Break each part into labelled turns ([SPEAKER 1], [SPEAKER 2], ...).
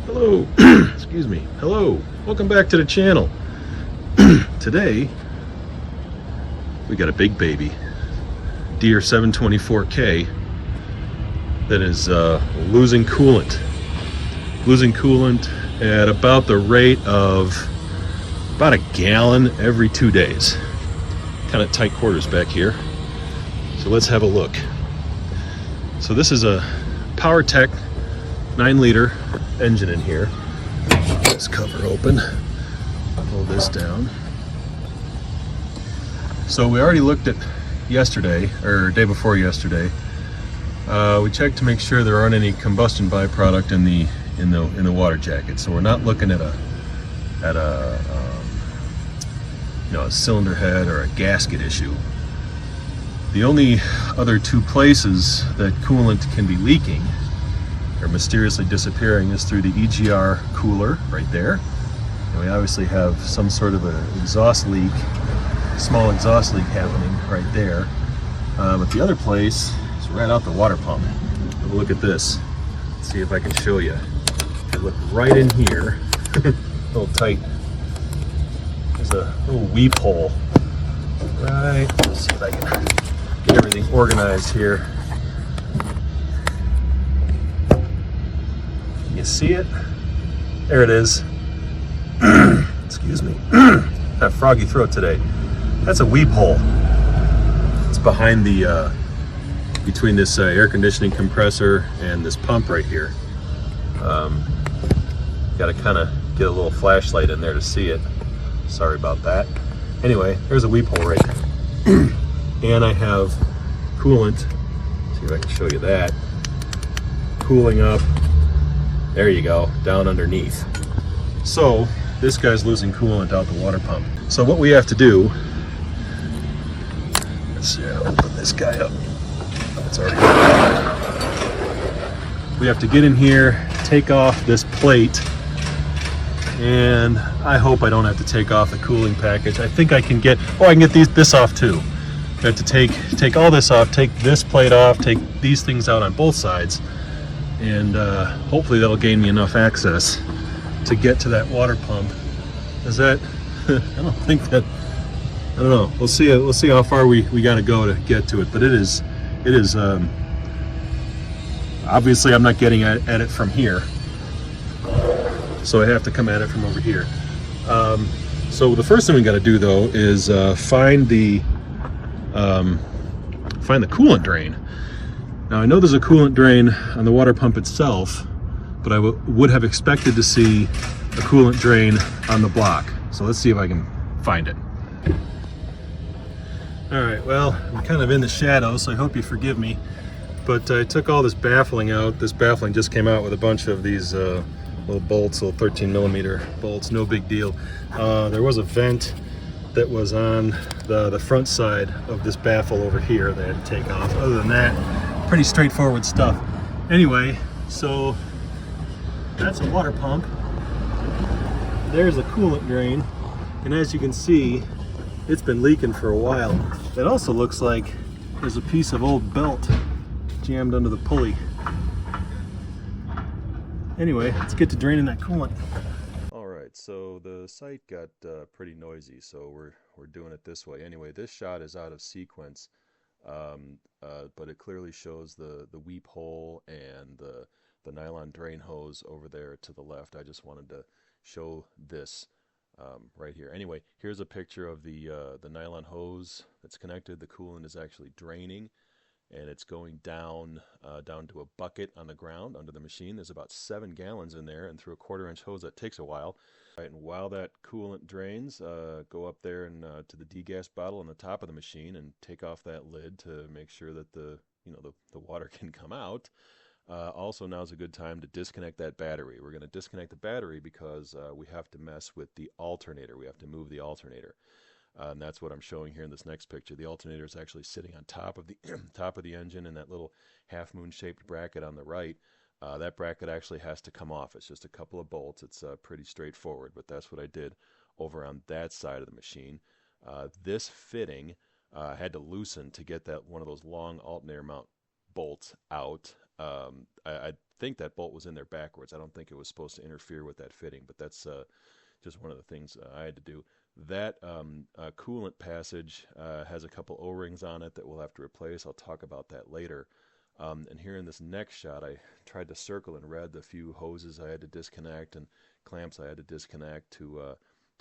[SPEAKER 1] Hello, excuse me. Hello, welcome back to the channel. Today, we got a big baby, Deere 724K, that is losing coolant. Losing coolant at about the rate of about a gallon every 2 days. Kind of tight quarters back here. So let's have a look. So this is a PowerTech 9-liter engine in here. This cover open. Pull this down. So we already looked at yesterday, or day before yesterday. We checked to make sure there aren't any combustion byproduct in the water jacket. So we're not looking at a cylinder head or a gasket issue. The only other two places that coolant can be leaking or mysteriously disappearing is through the EGR cooler right there. And we obviously have some sort of an exhaust leak, small exhaust leak happening right there. But the other place is right out the water pump. Have a look at this. Let's see if I can show you. If you look right in here, a little tight. There's a little weep hole. Right. Let's see if I can get everything organized here. You see it? There it is. Excuse me. Got a froggy throat today. That's a weep hole. It's behind the between this air conditioning compressor and this pump right here. Got to kind of get a little flashlight in there to see it. Sorry about that. Anyway, there's a weep hole right there. And I have coolant. See if I can show you that. Cooling up. There you go, down underneath. So this guy's losing coolant out the water pump. So what we have to do, let's see, I'll open this guy up. It's already open. We have to get in here, take off this plate, and I hope I don't have to take off the cooling package. I think I can get, I can get this off too. I have to take all this off, take this plate off, take these things out on both sides, and hopefully that'll gain me enough access to get to that water pump. Is that, I don't think that, I don't know. We'll see how far we got to go to get to it, but it is obviously I'm not getting at it from here, so I have to come at it from over here. So the first thing we got to do though is find the coolant drain. Now I know there's a coolant drain on the water pump itself, but I would have expected to see a coolant drain on the block. So let's see if I can find it. All right, well, I'm kind of in the shadows, so I hope you forgive me. But I took all this baffling out. This baffling just came out with a bunch of these little bolts, little 13mm bolts, no big deal. There was a vent that was on the front side of this baffle over here that I had to take off. Other than that, pretty straightforward stuff. Anyway, so that's a water pump. There's a coolant drain, and as you can see, it's been leaking for a while. It also looks like there's a piece of old belt jammed under the pulley. Anyway, let's get to draining that coolant. All right, so the site got pretty noisy, so we're doing it this way. Anyway, this shot is out of sequence, but it clearly shows the weep hole and the nylon drain hose over there to the left. I just wanted to show this right here. Anyway, here's a picture of the nylon hose that's connected. The coolant is actually draining, and it's going down to a bucket on the ground under the machine. There's about 7 gallons in there, and through a 1/4-inch hose that takes a while. Right, and while that coolant drains, go up there and to the degas bottle on the top of the machine and take off that lid to make sure that the water can come out. Also, now's a good time to disconnect that battery. We're going to disconnect the battery because we have to mess with the alternator. We have to move the alternator. And that's what I'm showing here in this next picture. The alternator is actually sitting on top of the top of the engine in that little half-moon shaped bracket on the right. That bracket actually has to come off. It's just a couple of bolts. It's pretty straightforward, but that's what I did over on that side of the machine. This fitting I had to loosen to get that one of those long alternator mount bolts out. I think that bolt was in there backwards. I don't think it was supposed to interfere with that fitting, but that's just one of the things I had to do. That coolant passage has a couple O-rings on it that we'll have to replace. I'll talk about that later. And here in this next shot, I tried to circle in red the few hoses I had to disconnect and clamps I had to disconnect to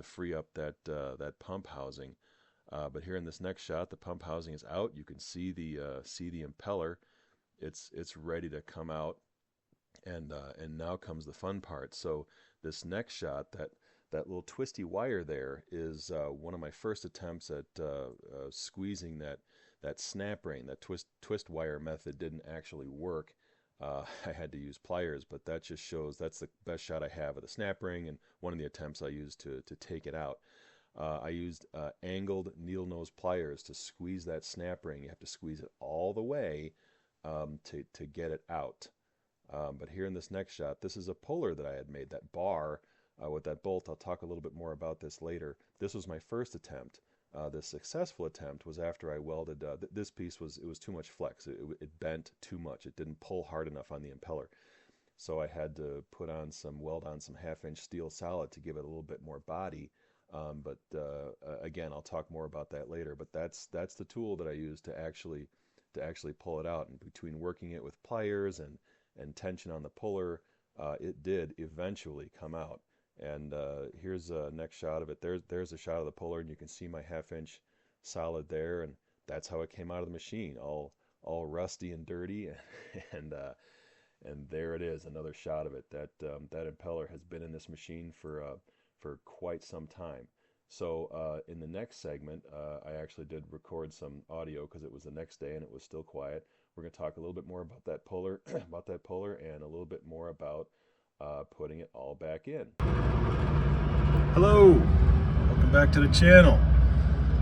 [SPEAKER 1] free up that pump housing. But here in this next shot, the pump housing is out. You can see the impeller. It's ready to come out, and now comes the fun part. So this next shot, that little twisty wire there is one of my first attempts at squeezing that snap ring. That twist wire method didn't actually work. I had to use pliers, but that just shows that's the best shot I have of the snap ring, and one of the attempts I used to take it out. I used angled needle nose pliers to squeeze that snap ring. You have to squeeze it all the way to get it out. But here in this next shot, this is a puller that I had made, that bar with that bolt. I'll talk a little bit more about this later. This was my first attempt. The successful attempt was after I welded this piece. It was too much flex. It bent too much. It didn't pull hard enough on the impeller. So I had to weld on some 1/2-inch steel solid to give it a little bit more body. But again, I'll talk more about that later. But that's the tool that I used to actually pull it out. And between working it with pliers and tension on the puller, it did eventually come out. And here's a next shot of it. There's a shot of the puller, and you can see my 1/2-inch solid there. And that's how it came out of the machine, all rusty and dirty. And there it is, another shot of it. That impeller has been in this machine for quite some time. So in the next segment, I actually did record some audio because it was the next day and it was still quiet. We're going to talk a little bit more about that puller, and a little bit more about putting it all back in.
[SPEAKER 2] Hello, welcome back to the channel.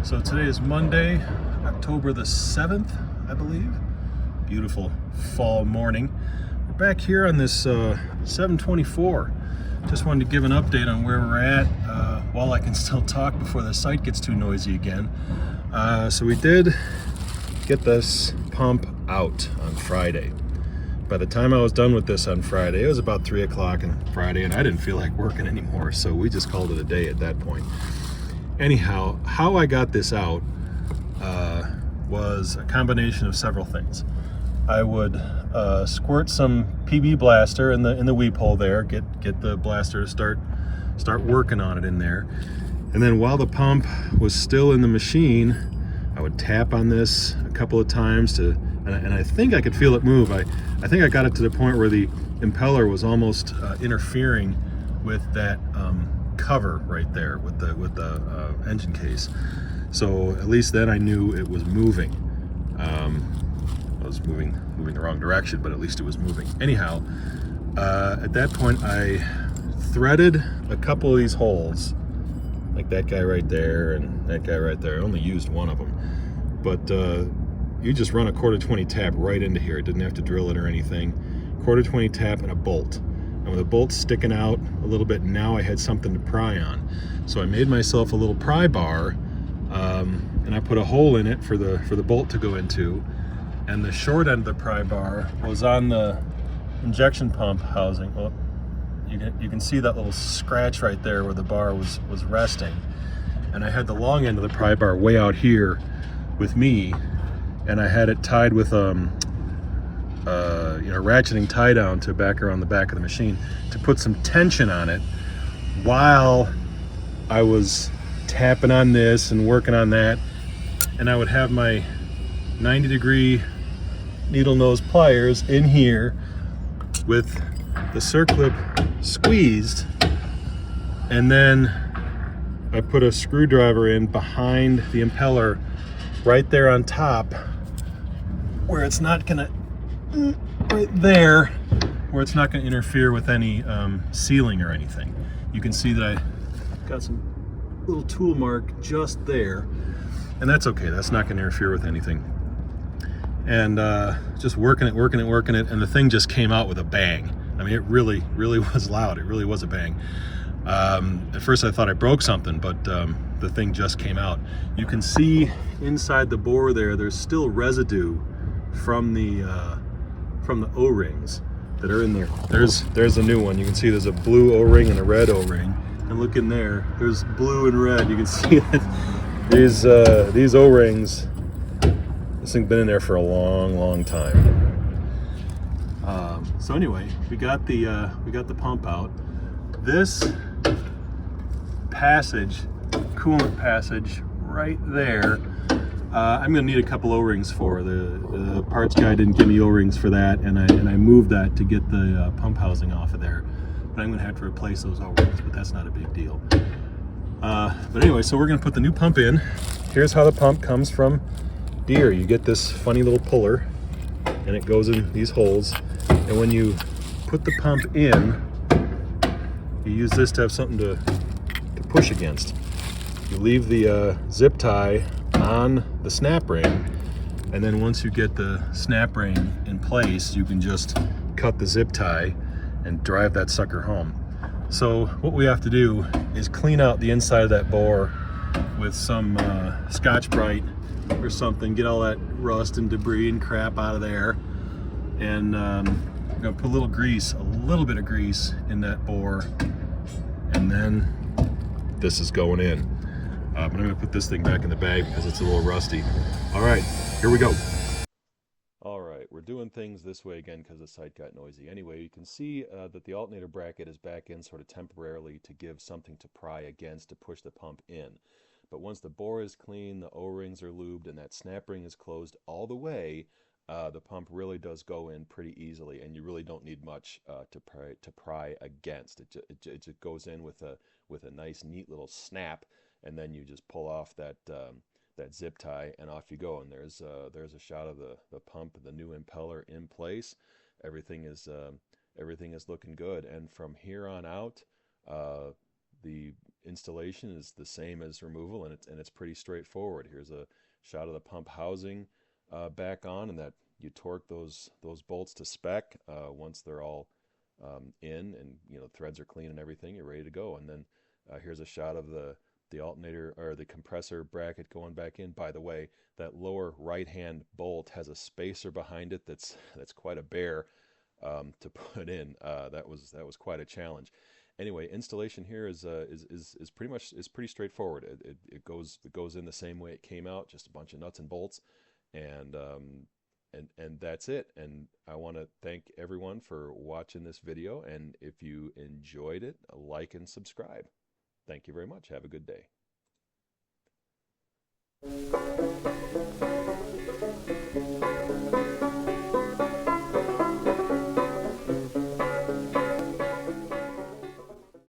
[SPEAKER 2] So today is Monday, October the 7th, I believe. Beautiful fall morning. We're back here on this 724. Just wanted to give an update on where we're at while I can still talk before the site gets too noisy again. So we did get this pump out on Friday. By the time I was done with this on Friday, it was about 3 o'clock on Friday, and I didn't feel like working anymore, so we just called it a day at that point. Anyhow, how I got this out was a combination of several things. I would squirt some PB blaster in the weep hole there, get the blaster to start working on it in there, and then while the pump was still in the machine, I would tap on this a couple of times and I think I could feel it move. I think I got it to the point where the impeller was almost interfering with that cover right there with the engine case. So at least then I knew it was moving. I was moving the wrong direction, but at least it was moving. Anyhow, at that point I threaded a couple of these holes, like that guy right there and that guy right there. I only used one of them, but you just run a 1/4-20 tap right into here. Didn't have to drill it or anything. 1/4-20 tap and a bolt. And with the bolt sticking out a little bit, now I had something to pry on. So I made myself a little pry bar, and I put a hole in it for the bolt to go into. And the short end of the pry bar was on the injection pump housing. Well, you can see that little scratch right there where the bar was resting. And I had the long end of the pry bar way out here with me, and I had it tied with ratcheting tie down to back around the back of the machine to put some tension on it while I was tapping on this and working on that. And I would have my 90-degree needle nose pliers in here with the circlip squeezed, and then I put a screwdriver in behind the impeller right there on top where it's not gonna, right there, where it's not gonna interfere with any sealing or anything. You can see that I got some little tool mark just there, and that's okay, that's not gonna interfere with anything. And just working it, and the thing just came out with a bang. I mean, it really was loud. It really was a bang. At first I thought I broke something, but the thing just came out. You can see inside the bore there's still residue from the O-rings that are in there. There's a new one. You can see there's a blue O-ring and a red O-ring. And look in there, there's blue and red. You can see that these O-rings, this thing's been in there for a long time. So anyway, we got the pump out. This passage, coolant passage right there, I'm gonna need a couple O-rings for. The parts guy didn't give me O-rings for that, and I moved that to get the pump housing off of there. But I'm gonna have to replace those O-rings, but that's not a big deal. But anyway, so we're gonna put the new pump in. Here's how the pump comes from Deere. You get this funny little puller, and it goes in these holes. And when you put the pump in, you use this to have something to push against. You leave the zip tie on the snap ring, and then once you get the snap ring in place, you can just cut the zip tie and drive that sucker home. So what we have to do is clean out the inside of that bore with some Scotch-Brite or something, get all that rust and debris and crap out of there, and I'm gonna put a little bit of grease in that bore, and then this is going in. But I'm gonna put this thing back in the bag because it's a little rusty. All right, here we go.
[SPEAKER 1] All right, we're doing things this way again because the site got noisy. Anyway, you can see that the alternator bracket is back in sort of temporarily to give something to pry against to push the pump in. But once the bore is clean, the O-rings are lubed, and that snap ring is closed all the way, the pump really does go in pretty easily, and you really don't need much to pry against. It just goes in with a nice, neat little snap, and then you just pull off that zip tie, and off you go. And there's a shot of the pump, the new impeller in place. Everything is looking good, and from here on out, the installation is the same as removal, and it's pretty straightforward. Here's a shot of the pump housing back on, and that you torque those bolts to spec. Once they're all in, and threads are clean and everything, you're ready to go. And then here's a shot of the alternator or the compressor bracket going back in. By the way, that lower right hand bolt has a spacer behind it that's quite a bear to put in. That was quite a challenge. Anyway, installation here is pretty straightforward. It goes in the same way it came out, just a bunch of nuts and bolts, and that's it. And I want to thank everyone for watching this video, and if you enjoyed it, like and subscribe. Thank you very much. Have a good day.